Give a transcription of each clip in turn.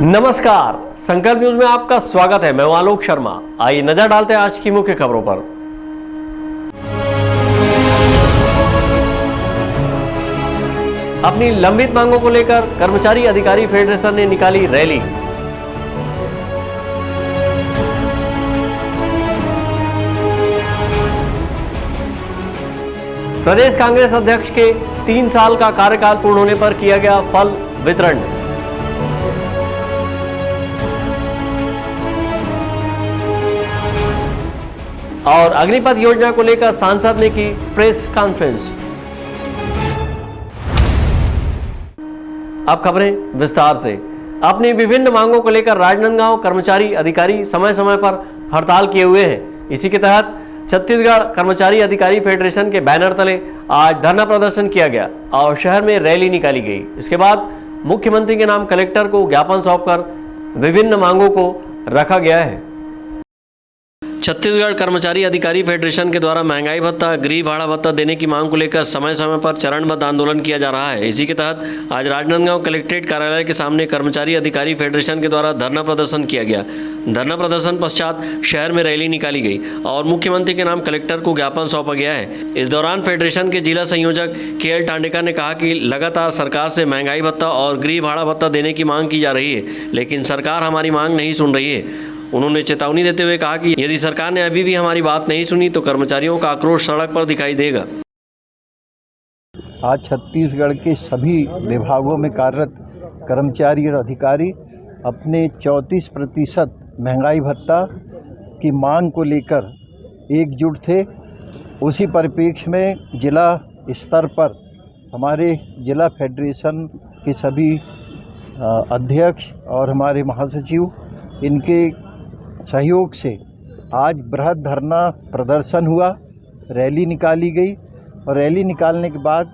नमस्कार, संकल्प न्यूज में आपका स्वागत है। मैं हूं आलोक शर्मा। आइए नजर डालते हैं आज की मुख्य खबरों पर। अपनी लंबित मांगों को लेकर कर्मचारी अधिकारी फेडरेशन ने निकाली रैली। प्रदेश कांग्रेस अध्यक्ष के 3 साल का कार्यकाल पूर्ण होने पर किया गया फल वितरण। और अग्निपथ योजना को लेकर सांसद ने की प्रेस कॉन्फ्रेंस। अब खबरें विस्तार से। अपनी विभिन्न मांगों को लेकर राजनांदगांव कर्मचारी अधिकारी समय समय पर हड़ताल किए हुए हैं। इसी के तहत छत्तीसगढ़ कर्मचारी अधिकारी फेडरेशन के बैनर तले आज धरना प्रदर्शन किया गया और शहर में रैली निकाली गई। इसके बाद मुख्यमंत्री के नाम कलेक्टर को ज्ञापन सौंपकर विभिन्न मांगों को रखा गया है। छत्तीसगढ़ कर्मचारी अधिकारी फेडरेशन के द्वारा महंगाई भत्ता, गृह भाड़ा भत्ता देने की मांग को लेकर समय समय पर चरणबद्ध आंदोलन किया जा रहा है। इसी के तहत आज राजनांदगांव कलेक्ट्रेट कार्यालय के सामने कर्मचारी अधिकारी फेडरेशन के द्वारा धरना प्रदर्शन किया गया। धरना प्रदर्शन पश्चात शहर में रैली निकाली गई और मुख्यमंत्री के नाम कलेक्टर को ज्ञापन सौंपा गया है। इस दौरान फेडरेशन के जिला संयोजक KL टांडेकर ने कहा कि लगातार सरकार से महंगाई भत्ता और गृह भाड़ा भत्ता देने की मांग की जा रही है, लेकिन सरकार हमारी मांग नहीं सुन रही है। उन्होंने चेतावनी देते हुए कहा कि यदि सरकार ने अभी भी हमारी बात नहीं सुनी तो कर्मचारियों का आक्रोश सड़क पर दिखाई देगा। आज छत्तीसगढ़ के सभी विभागों में कार्यरत कर्मचारी और अधिकारी अपने 34% महंगाई भत्ता की मांग को लेकर एकजुट थे। उसी परिप्रेक्ष्य में जिला स्तर पर हमारे जिला फेडरेशन के सभी अध्यक्ष और हमारे महासचिव इनके सहयोग से आज बृहद धरना प्रदर्शन हुआ, रैली निकाली गई और रैली निकालने के बाद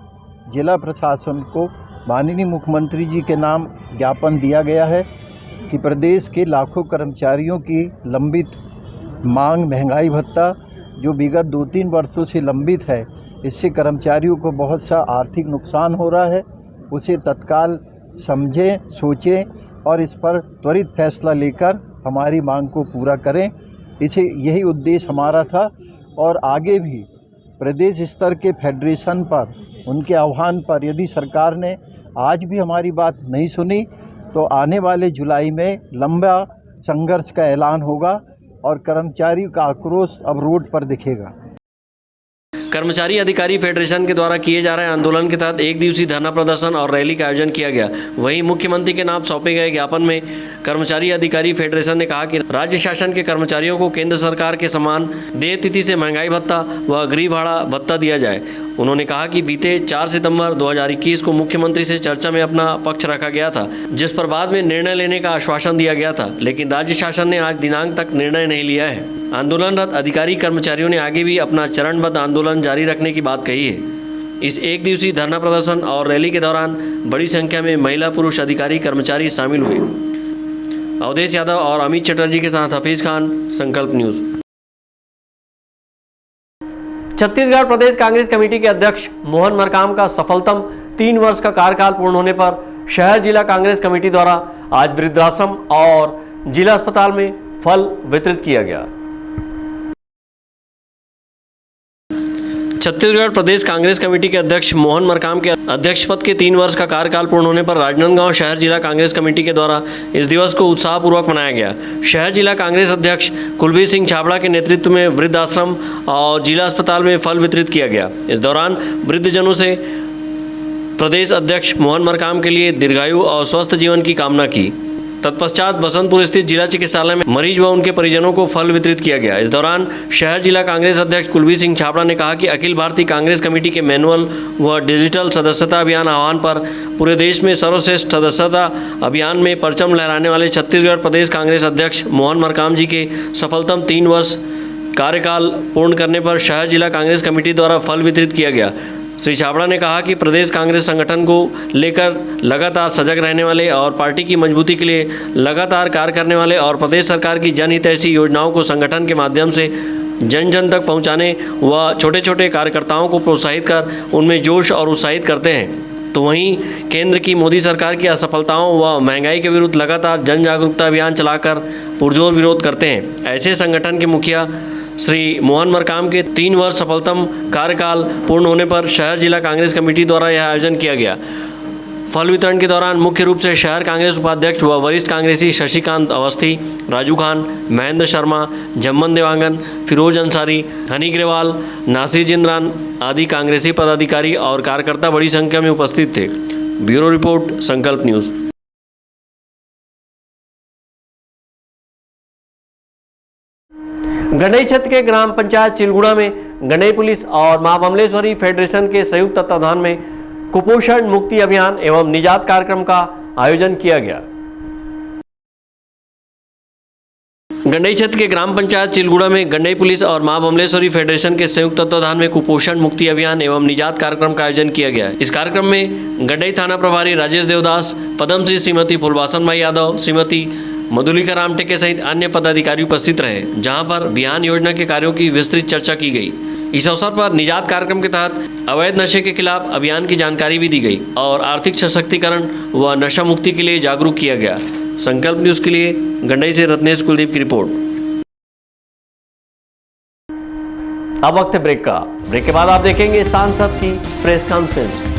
जिला प्रशासन को माननीय मुख्यमंत्री जी के नाम ज्ञापन दिया गया है कि प्रदेश के लाखों कर्मचारियों की लंबित मांग महंगाई भत्ता जो विगत 2-3 वर्षों से लंबित है, इससे कर्मचारियों को बहुत सा आर्थिक नुकसान हो रहा है, उसे तत्काल समझें, सोचें और इस पर त्वरित फैसला लेकर हमारी मांग को पूरा करें। इसे यही उद्देश्य हमारा था और आगे भी प्रदेश स्तर के फेडरेशन पर उनके आह्वान पर यदि सरकार ने आज भी हमारी बात नहीं सुनी तो आने वाले जुलाई में लंबा संघर्ष का ऐलान होगा और कर्मचारियों का आक्रोश अब रोड पर दिखेगा। कर्मचारी अधिकारी फेडरेशन के द्वारा किए जा रहे आंदोलन के तहत एक दिवसीय धरना प्रदर्शन और रैली का आयोजन किया गया। वहीं मुख्यमंत्री के नाम सौंपे गए ज्ञापन में कर्मचारी अधिकारी फेडरेशन ने कहा कि राज्य शासन के कर्मचारियों को केंद्र सरकार के समान देय तिथि से महंगाई भत्ता व गृह भाड़ा भत्ता दिया जाए। उन्होंने कहा कि बीते 4 सितंबर 2021 को मुख्यमंत्री से चर्चा में अपना पक्ष रखा गया था, जिस पर बाद में निर्णय लेने का आश्वासन दिया गया था, लेकिन राज्य शासन ने आज दिनांक तक निर्णय नहीं लिया है। आंदोलनरत अधिकारी कर्मचारियों ने आगे भी अपना चरणबद्ध आंदोलन जारी रखने की बात कही है। इस एक दिवसीय धरना प्रदर्शन और रैली के दौरान बड़ी संख्या में महिला पुरुष अधिकारी कर्मचारी शामिल हुए। अवधेश यादव और अमित चटर्जी के साथ हफीज खान, संकल्प न्यूज। छत्तीसगढ़ प्रदेश कांग्रेस कमेटी के अध्यक्ष मोहन मरकाम का सफलतम 3 वर्ष का कार्यकाल पूर्ण होने पर शहर जिला कांग्रेस कमेटी द्वारा आज वृद्धाश्रम और जिला अस्पताल में फल वितरित किया गया। छत्तीसगढ़ प्रदेश कांग्रेस कमेटी के अध्यक्ष मोहन मरकाम के अध्यक्ष पद के 3 वर्ष का कार्यकाल पूर्ण होने पर राजनांदगांव शहर जिला कांग्रेस कमेटी के द्वारा इस दिवस को उत्साहपूर्वक मनाया गया। शहर जिला कांग्रेस अध्यक्ष कुलबीर सिंह छाबड़ा के नेतृत्व में वृद्धाश्रम और जिला अस्पताल में फल वितरित किया गया। इस दौरान वृद्धजनों से प्रदेश अध्यक्ष मोहन मरकाम के लिए दीर्घायु और स्वस्थ जीवन की कामना की। तत्पश्चात बसंतपुर स्थित जिला चिकित्सालय में मरीज व उनके परिजनों को फल वितरित किया गया। इस दौरान शहर जिला कांग्रेस अध्यक्ष कुलबीर सिंह छाबड़ा ने कहा कि अखिल भारतीय कांग्रेस कमेटी के मैनुअल व डिजिटल सदस्यता अभियान आह्वान पर पूरे देश में सर्वश्रेष्ठ सदस्यता अभियान में परचम लहराने वाले छत्तीसगढ़ प्रदेश कांग्रेस अध्यक्ष मोहन मरकाम जी के सफलतम 3 वर्ष कार्यकाल पूर्ण करने पर शहर जिला कांग्रेस कमेटी द्वारा फल वितरित किया गया। श्री छाबड़ा ने कहा कि प्रदेश कांग्रेस संगठन को लेकर लगातार सजग रहने वाले और पार्टी की मजबूती के लिए लगातार कार्य करने वाले और प्रदेश सरकार की जनहितैषी योजनाओं को संगठन के माध्यम से जन जन तक पहुंचाने व छोटे छोटे कार्यकर्ताओं को प्रोत्साहित कर उनमें जोश और उत्साहित करते हैं। तो वहीं केंद्र की मोदी सरकार की असफलताओं व महंगाई के विरुद्ध लगातार जन जागरूकता अभियान चलाकर पुरजोर विरोध करते हैं। ऐसे संगठन के मुखिया श्री मोहन मरकाम के 3 वर्ष सफलतम कार्यकाल पूर्ण होने पर शहर जिला कांग्रेस कमेटी द्वारा यह आयोजन किया गया। फल वितरण के दौरान मुख्य रूप से शहर कांग्रेस उपाध्यक्ष व वरिष्ठ कांग्रेसी शशिकांत अवस्थी, राजू खान, महेंद्र शर्मा, जम्मन देवांगन, फिरोज अंसारी, हनी ग्रेवाल, नासिर जिंद्रान आदि कांग्रेसी पदाधिकारी और कार्यकर्ता बड़ी संख्या में उपस्थित थे। ब्यूरो रिपोर्ट, संकल्प न्यूज़। गंडई क्षेत्र के ग्राम पंचायत चिलगुड़ा में गंडई पुलिस और मां बमलेश्वरी फेडरेशन के संयुक्त तत्वाधान में कुपोषण मुक्ति अभियान एवं निजात कार्यक्रम का आयोजन किया गया। गंडई क्षेत्र के ग्राम पंचायत चिलगुड़ा में गंडई पुलिस और मां बमलेश्वरी फेडरेशन के संयुक्त तत्वाधान में कुपोषण मुक्ति अभियान एवं निजात कार्यक्रम का आयोजन किया गया। इस कार्यक्रम में गंडई थाना प्रभारी राजेश देवदास, पद्मश्री श्रीमती फुलवासन माई यादव, श्रीमती मधुलिका रामटेके सहित अन्य पदाधिकारी उपस्थित रहे, जहां पर बिहान योजना के कार्यों की विस्तृत चर्चा की गई। इस अवसर पर निजात कार्यक्रम के तहत अवैध नशे के खिलाफ अभियान की जानकारी भी दी गई और आर्थिक सशक्तिकरण व नशा मुक्ति के लिए जागरूक किया गया। संकल्प न्यूज के लिए गंडई से रत्नेश कुलदीप की रिपोर्ट। अब वक्त है ब्रेक का। ब्रेक के बाद आप देखेंगे सांसद की प्रेस कॉन्फ्रेंस।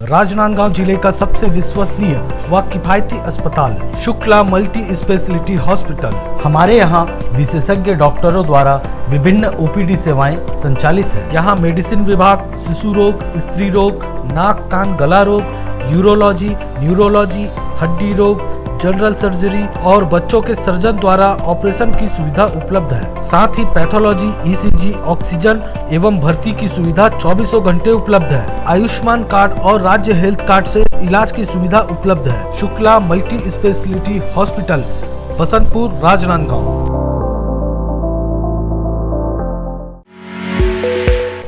राजनांदगांव जिले का सबसे विश्वसनीय व किफायती अस्पताल शुक्ला मल्टी स्पेशलिटी हॉस्पिटल। हमारे यहाँ विशेषज्ञ डॉक्टरों द्वारा विभिन्न ओपीडी सेवाएं संचालित है। यहाँ मेडिसिन विभाग, शिशु रोग, स्त्री रोग, नाक कान गला रोग, यूरोलॉजी, न्यूरोलॉजी, हड्डी रोग, जनरल सर्जरी और बच्चों के सर्जन द्वारा ऑपरेशन की सुविधा उपलब्ध है। साथ ही पैथोलॉजी, ईसीजी, ऑक्सीजन एवं भर्ती की सुविधा 24 घंटे उपलब्ध है। आयुष्मान कार्ड और राज्य हेल्थ कार्ड से इलाज की सुविधा उपलब्ध है। Shukla multi speciality hospital, Basantpur, Rajnandgaon.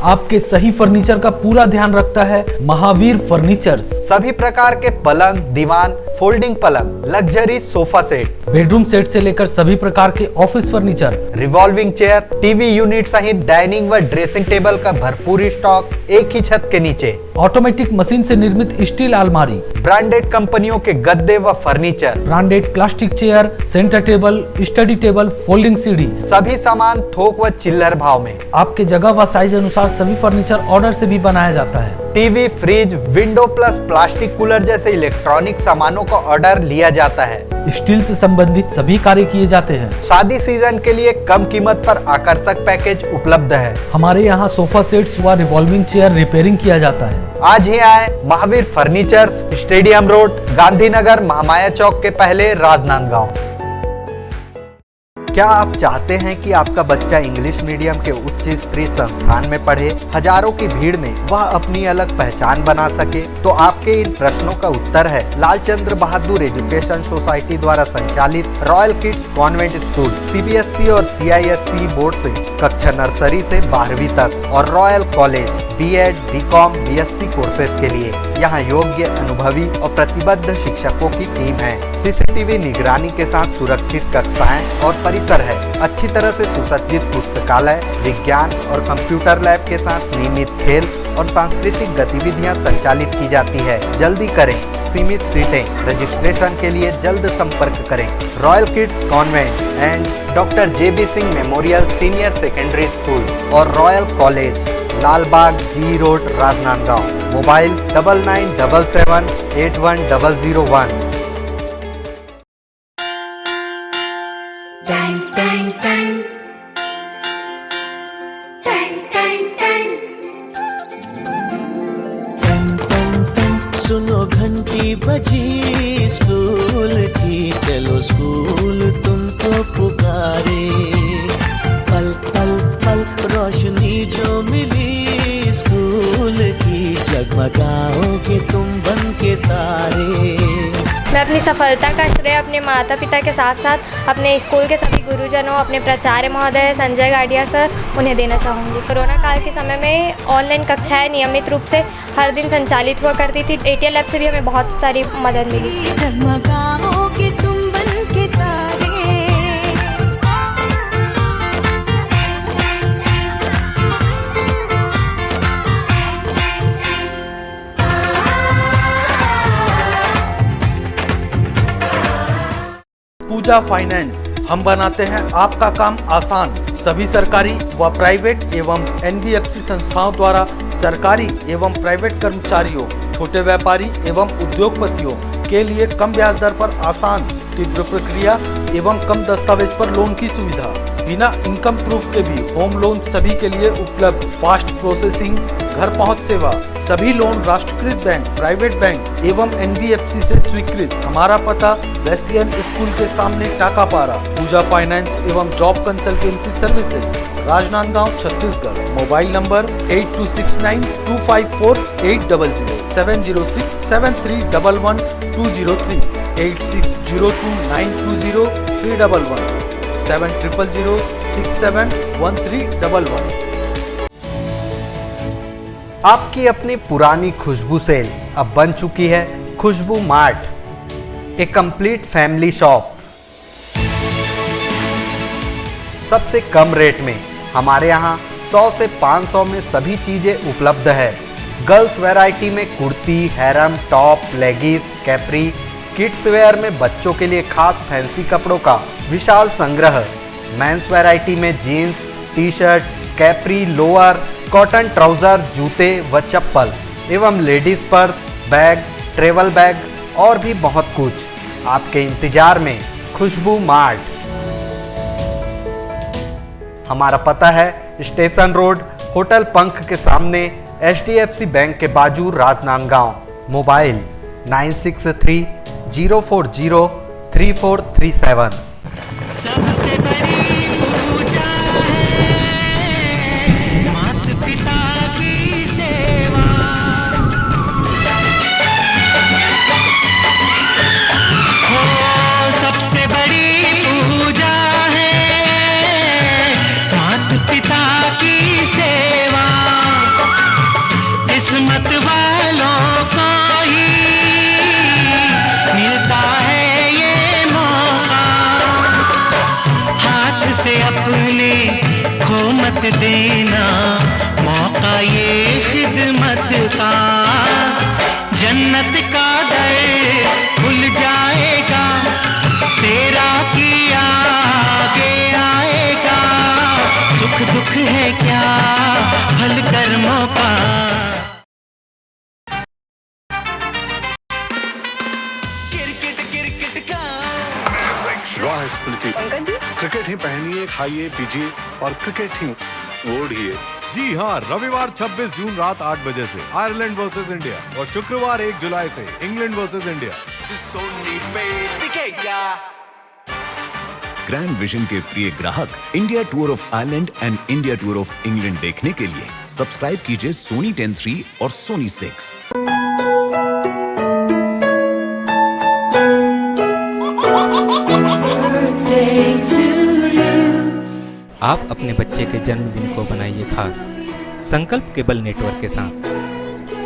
आपके सही फर्नीचर का पूरा ध्यान रखता है महावीर फर्नीचर्स। सभी प्रकार के पलंग, दीवान, फोल्डिंग पलंग, luxury sofa set, bedroom set से लेकर सभी प्रकार के office furniture, revolving chair, TV unit सहित डाइनिंग व ड्रेसिंग टेबल का भरपूर स्टॉक एक ही छत के नीचे। ऑटोमेटिक मशीन से निर्मित स्टील अलमारी, ब्रांडेड कंपनियों के गद्दे व furniture, branded plastic chair, centre table, study table, folding सीढ़ी, सभी सामान थोक व चिल्लर भाव में। आपके जगह व साइज अनुसार सभी फर्नीचर ऑर्डर से भी बनाया जाता है। TV, fridge, window plus plastic cooler जैसे इलेक्ट्रॉनिक सामानों का ऑर्डर लिया जाता है। स्टील से संबंधित सभी कार्य किए जाते हैं। शादी सीजन के लिए कम कीमत पर आकर्षक पैकेज उपलब्ध है। हमारे यहाँ सोफा सेट्स व रिवॉल्विंग चेयर रिपेयरिंग किया जाता है। आज ही आए Mahavir furnitures, stadium road, Gandhinagar, Mahamaya चौक के पहले, राजनांदगांव। क्या आप चाहते हैं कि आपका बच्चा इंग्लिश मीडियम के उच्च स्तरीय संस्थान में पढ़े, हजारों की भीड़ में वह अपनी अलग पहचान बना सके? तो आपके इन प्रश्नों का उत्तर है लालचंद्र बहादुर एजुकेशन सोसाइटी द्वारा संचालित royal kids convent school. CBSE और सीआईएससी बोर्ड से कक्षा नर्सरी से 12वीं तक और royal college BEd, BCom, BSc courses के लिए यहाँ योग्य, अनुभवी और प्रतिबद्ध शिक्षकों की टीम है। सीसीटीवी निगरानी के साथ सुरक्षित कक्षाएं और परिसर है। अच्छी तरह से सुसज्जित पुस्तकालय, विज्ञान और कंप्यूटर लैब के साथ नियमित खेल और सांस्कृतिक गतिविधियां संचालित की जाती है। जल्दी करें, सीमित सीटें। रजिस्ट्रेशन के लिए जल्द संपर्क करें। Royal kids convent and doctor JB Singh memorial senior secondary school और royal college, Lalbagh, G road, Rajnandgaon. Mobile 9977 81001। सुनो घंटी बजी स्कूल की, चलो स्कूल तुमको पुकारे। पल पल पल रोशनी जो मिली स्कूल की, जगमगाओगे तुम बन के तारे। मैं अपनी सफलता का श्रेय अपने माता पिता के साथ साथ अपने स्कूल के सभी गुरुजनों, अपने प्राचार्य महोदय संजय गाडिया सर, उन्हें देना चाहूँगी। कोरोना काल के समय में ऑनलाइन कक्षाएं नियमित रूप से हर दिन संचालित हुआ करती थी। ATL लैब से भी हमें बहुत सारी मदद मिली। जगमगाओगे तुम बन के तारे। पूजा फाइनेंस, हम बनाते हैं आपका काम आसान। सभी सरकारी व प्राइवेट एवं NBFC संस्थाओं द्वारा सरकारी एवं प्राइवेट कर्मचारियों, छोटे व्यापारी एवं उद्योगपतियों के लिए कम ब्याज दर पर आसान, तीव्र प्रक्रिया एवं कम दस्तावेज पर लोन की सुविधा। बिना इनकम प्रूफ के भी होम लोन सभी के लिए उपलब्ध। फास्ट प्रोसेसिंग, घर पहुंच सेवा। सभी लोन राष्ट्रीयकृत बैंक, प्राइवेट बैंक एवं NBFC से स्वीकृत। हमारा पता वेस्लियन स्कूल के सामने टाकापारा। पूजा फाइनेंस एवं job consultancy services, Rajnandgaon, Chhattisgarh. Mobile number 8269254800, 70673111203, 8602920311, 7000671311। आपकी अपनी पुरानी खुशबू सेल अब बन चुकी है खुशबू मार्ट, ए कंप्लीट फैमिली शॉप। सबसे कम रेट में हमारे यहाँ 100 से 500 में सभी चीजें उपलब्ध है। गर्ल्स वैरायटी में kurti, harem, top, leggings, capri. Kids wear में बच्चों के लिए खास फैंसी कपड़ों का विशाल संग्रह। मेंस वैरायटी में jeans, T-shirt, capri, lower, cotton trouser, जूते व चप्पल एवं ladies purse, bag, travel bag और भी बहुत कुछ आपके इंतजार में खुशबू मार्ट। हमारा पता है स्टेशन रोड, होटल पंख के सामने, HDFC बैंक के बाजू, राजनांदगांव। मोबाइल 9630403437। देना मौका ये खिदमत का, जन्नत का दर खुल जाएगा, तेरा किया आगे आएगा, सुख दुख है क्या भल कर्मों का। क्रिकेट ही पहनिए, खाइए, पीजिए और क्रिकेट ही ओढ़िए। जी हाँ, रविवार 26 जून रात 8 बजे से आयरलैंड वर्सेस इंडिया और शुक्रवार 1 जुलाई से England versus India. Grand vision के प्रिय ग्राहक India tour of Ireland and India tour of England देखने के लिए सब्सक्राइब कीजिए सोनी 10/3 और सोनी 6। आप अपने बच्चे के जन्मदिन को बनाइए खास संकल्प केबल नेटवर्क के साथ।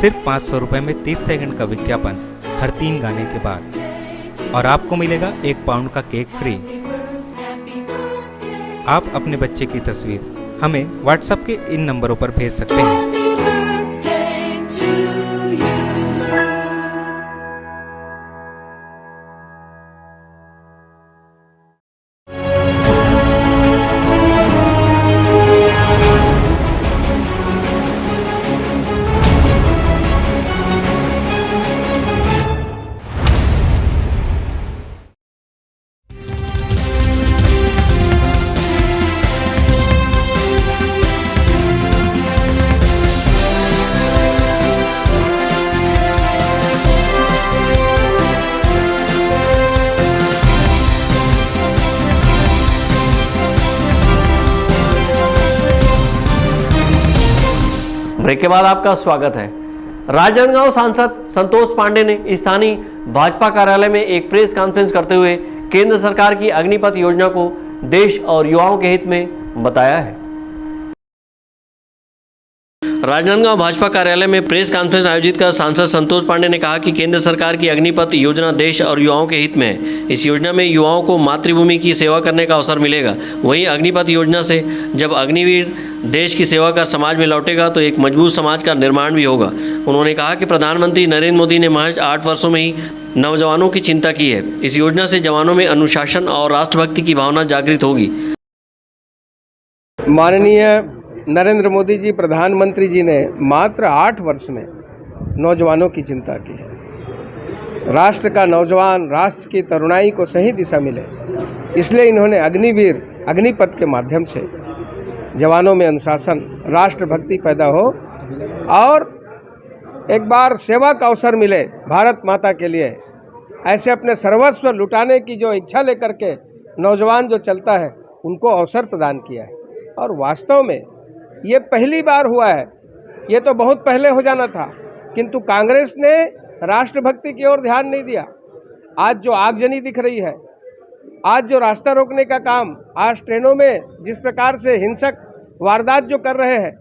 सिर्फ 500 रुपए में 30 सेकंड का विज्ञापन हर 3 गाने के बाद, और आपको मिलेगा 1 पाउंड का केक फ्री। आप अपने बच्चे की तस्वीर हमें व्हाट्सएप के इन नंबरों पर भेज सकते हैं। ब्रेक के बाद आपका स्वागत है। राजनांदगांव सांसद संतोष पांडे ने स्थानीय भाजपा कार्यालय में एक प्रेस कॉन्फ्रेंस करते हुए केंद्र सरकार की अग्निपथ योजना को देश और युवाओं के हित में बताया है। राजनांदगांव भाजपा कार्यालय में प्रेस कॉन्फ्रेंस आयोजित कर सांसद संतोष पांडे ने कहा कि केंद्र सरकार की अग्निपथ योजना देश और युवाओं के हित में है। इस योजना में युवाओं को मातृभूमि की सेवा करने का अवसर मिलेगा। वहीं अग्निपथ योजना से जब अग्निवीर देश की सेवा कर समाज में लौटेगा तो एक मजबूत समाज का निर्माण भी होगा। उन्होंने कहा कि प्रधानमंत्री नरेंद्र मोदी ने महज 8 वर्षों में ही नौजवानों की चिंता की है। इस योजना से जवानों में अनुशासन और राष्ट्रभक्ति की भावना जागृत होगी। माननीय नरेंद्र मोदी जी प्रधानमंत्री जी ने मात्र 8 वर्ष में नौजवानों की चिंता की है। राष्ट्र का नौजवान, राष्ट्र की तरुणाई को सही दिशा मिले, इसलिए इन्होंने अग्निवीर अग्निपथ के माध्यम से जवानों में अनुशासन, राष्ट्रभक्ति पैदा हो और एक बार सेवा का अवसर मिले भारत माता के लिए। ऐसे अपने सर्वस्व लुटाने की जो इच्छा लेकर के नौजवान जो चलता है, उनको अवसर प्रदान किया है। और वास्तव में ये पहली बार हुआ है, ये तो बहुत पहले हो जाना था, किंतु कांग्रेस ने राष्ट्रभक्ति की ओर ध्यान नहीं दिया। आज जो आगजनी दिख रही है, आज जो रास्ता रोकने का काम, आज ट्रेनों में जिस प्रकार से हिंसक वारदात जो कर रहे हैं,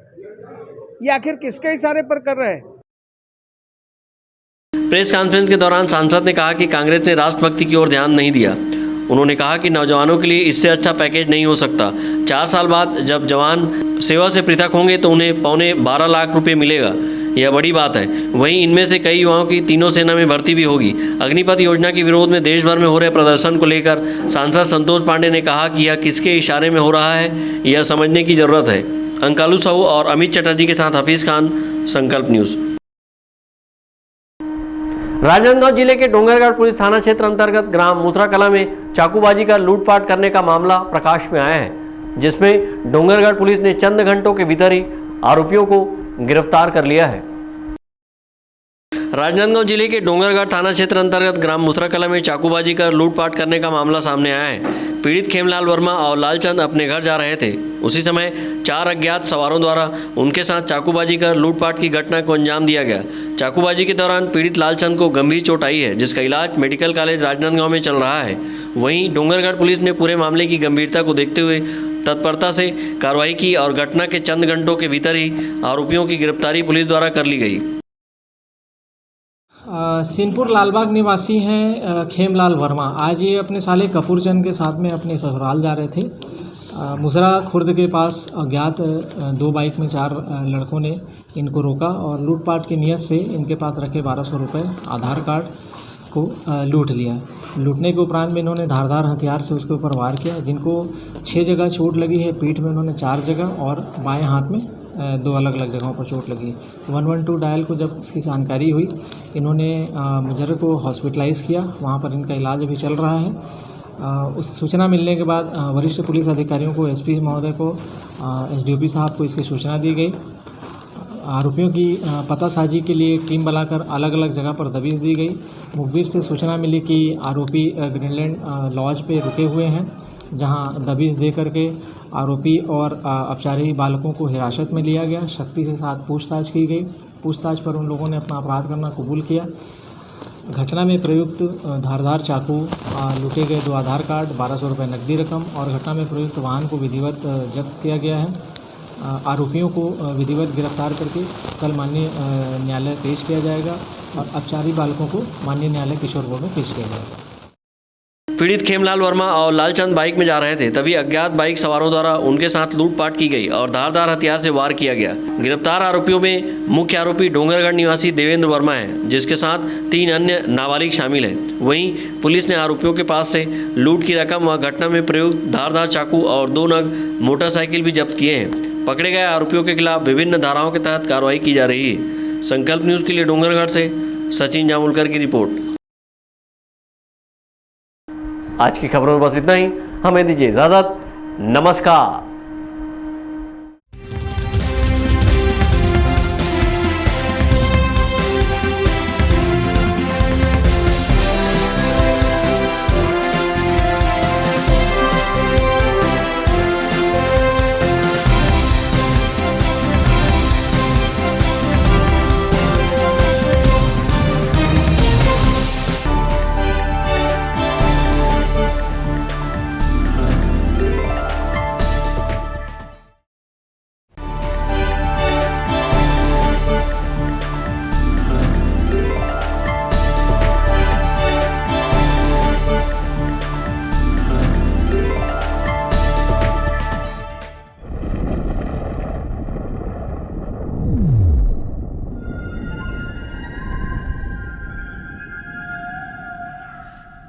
ये आखिर किसके इशारे पर कर रहे हैं? प्रेस कॉन्फ्रेंस के दौरान सांसद ने कहा कि कांग्रेस ने राष्ट्रभक्ति की ओर ध्यान नहीं दिया। उन्होंने कहा कि नौजवानों के लिए इससे अच्छा पैकेज नहीं हो सकता। 4 साल बाद जब जवान सेवा से पृथक होंगे तो उन्हें 12.25 लाख रुपए मिलेगा। यह बड़ी बात है। वहीं इनमें से कई युवाओं की तीनों सेना में भर्ती भी होगी। अग्निपथ योजना के विरोध में देश भर में हो रहे प्रदर्शन को लेकर सांसद संतोष पांडे ने कहा कि यह किसके इशारे में हो रहा है, यह समझने की जरूरत है। अंकालू साहू और अमित चटर्जी के साथ हफीज खान, संकल्प न्यूज। राजनांदगांव जिले के डोंगरगढ़ पुलिस थाना क्षेत्र अंतर्गत ग्राम मुथराकला में चाकूबाजी का लूटपाट करने का मामला प्रकाश में आया है, जिसमें डोंगरगढ़ पुलिस ने चंद घंटों के भीतर ही आरोपियों को गिरफ्तार कर लिया है। राजनांदगांव जिले के डोंगरगढ़ थाना क्षेत्र अंतर्गत ग्राम मुथराकला में चाकूबाजी कर लूटपाट करने का मामला सामने आया है। पीड़ित खेमलाल वर्मा और लालचंद अपने घर जा रहे थे। उसी समय 4 अज्ञात सवारों द्वारा उनके साथ चाकूबाजी कर लूटपाट की घटना को अंजाम दिया गया। चाकूबाजी के दौरान पीड़ित लालचंद को गंभीर चोट आई है, जिसका इलाज मेडिकल कॉलेज राजनांदगांव में चल रहा है। वहीं डोंगरगढ़ पुलिस ने पूरे मामले की गंभीरता को देखते हुए तत्परता से कार्रवाई की और घटना के चंद घंटों के भीतर ही आरोपियों की गिरफ्तारी पुलिस द्वारा कर ली गई। सिनपुर लालबाग निवासी हैं खेमलाल वर्मा। आज ये अपने साले कपूरचंद के साथ में अपने ससुराल जा रहे थे। मुसरा खुर्द के पास अज्ञात 2 बाइक में 4 लड़कों ने इनको रोका और लूटपाट की नीयत से इनके पास रखे 1200 रुपये आधार कार्ड को लूट लिया। लूटने के उपरांत में इन्होंने धारदार हथियार से उसके ऊपर वार किया, जिनको 6 जगह चोट लगी है। पीठ में इन्होंने 4 जगह और बाएं हाथ में 2 अलग अलग जगहों पर चोट लगी। 112 डायल को जब इसकी जानकारी हुई, इन्होंने मुजर्र को हॉस्पिटलाइज़ किया। वहाँ पर इनका इलाज अभी चल रहा है। उस सूचना मिलने के बाद वरिष्ठ पुलिस अधिकारियों को, एसपी महोदय को, एसडीओपी साहब को इसकी सूचना दी गई। आरोपियों की पतासाजी के लिए टीम बनाकर अलग अलग जगह पर दबिश दी गई। मुखबिर से सूचना मिली कि आरोपी ग्रीनलैंड लॉज पे रुके हुए हैं, जहां दबिश दे करके आरोपी और अपचारी बालकों को हिरासत में लिया गया। शक्ति के साथ पूछताछ की गई। पूछताछ पर उन लोगों ने अपना अपराध करना कबूल किया। घटना में प्रयुक्त धारदार चाकू, लूटे गए 2 आधार कार्ड, 1200 रुपये नकदी रकम और घटना में प्रयुक्त वाहन को विधिवत जब्त किया गया है। आरोपियों को विधिवत गिरफ्तार करके कल माननीय न्यायालय पेश किया जाएगा और अपचारी बालकों को माननीय न्यायालय किशोर बोर्ड में पेश किया जाएगा। पीड़ित खेमलाल वर्मा और लालचंद बाइक में जा रहे थे, तभी अज्ञात बाइक सवारों द्वारा उनके साथ लूटपाट की गई और धारदार हथियार से वार किया गया। गिरफ्तार आरोपियों में मुख्य आरोपी डोंगरगढ़ निवासी देवेंद्र वर्मा है, जिसके साथ 3 अन्य नाबालिग शामिल हैं। वहीं पुलिस ने आरोपियों के पास से लूट की रकम व घटना में प्रयुक्त धारदार चाकू और 2 नग मोटरसाइकिल भी जब्त किए हैं। पकड़े गए आरोपियों के खिलाफ विभिन्न धाराओं के तहत कार्रवाई की जा रही है। संकल्प न्यूज के लिए डोंगरगढ़ से सचिन जामुलकर की रिपोर्ट। आज की खबरों में बस इतना ही। हमें दीजिए इजाजत। नमस्कार।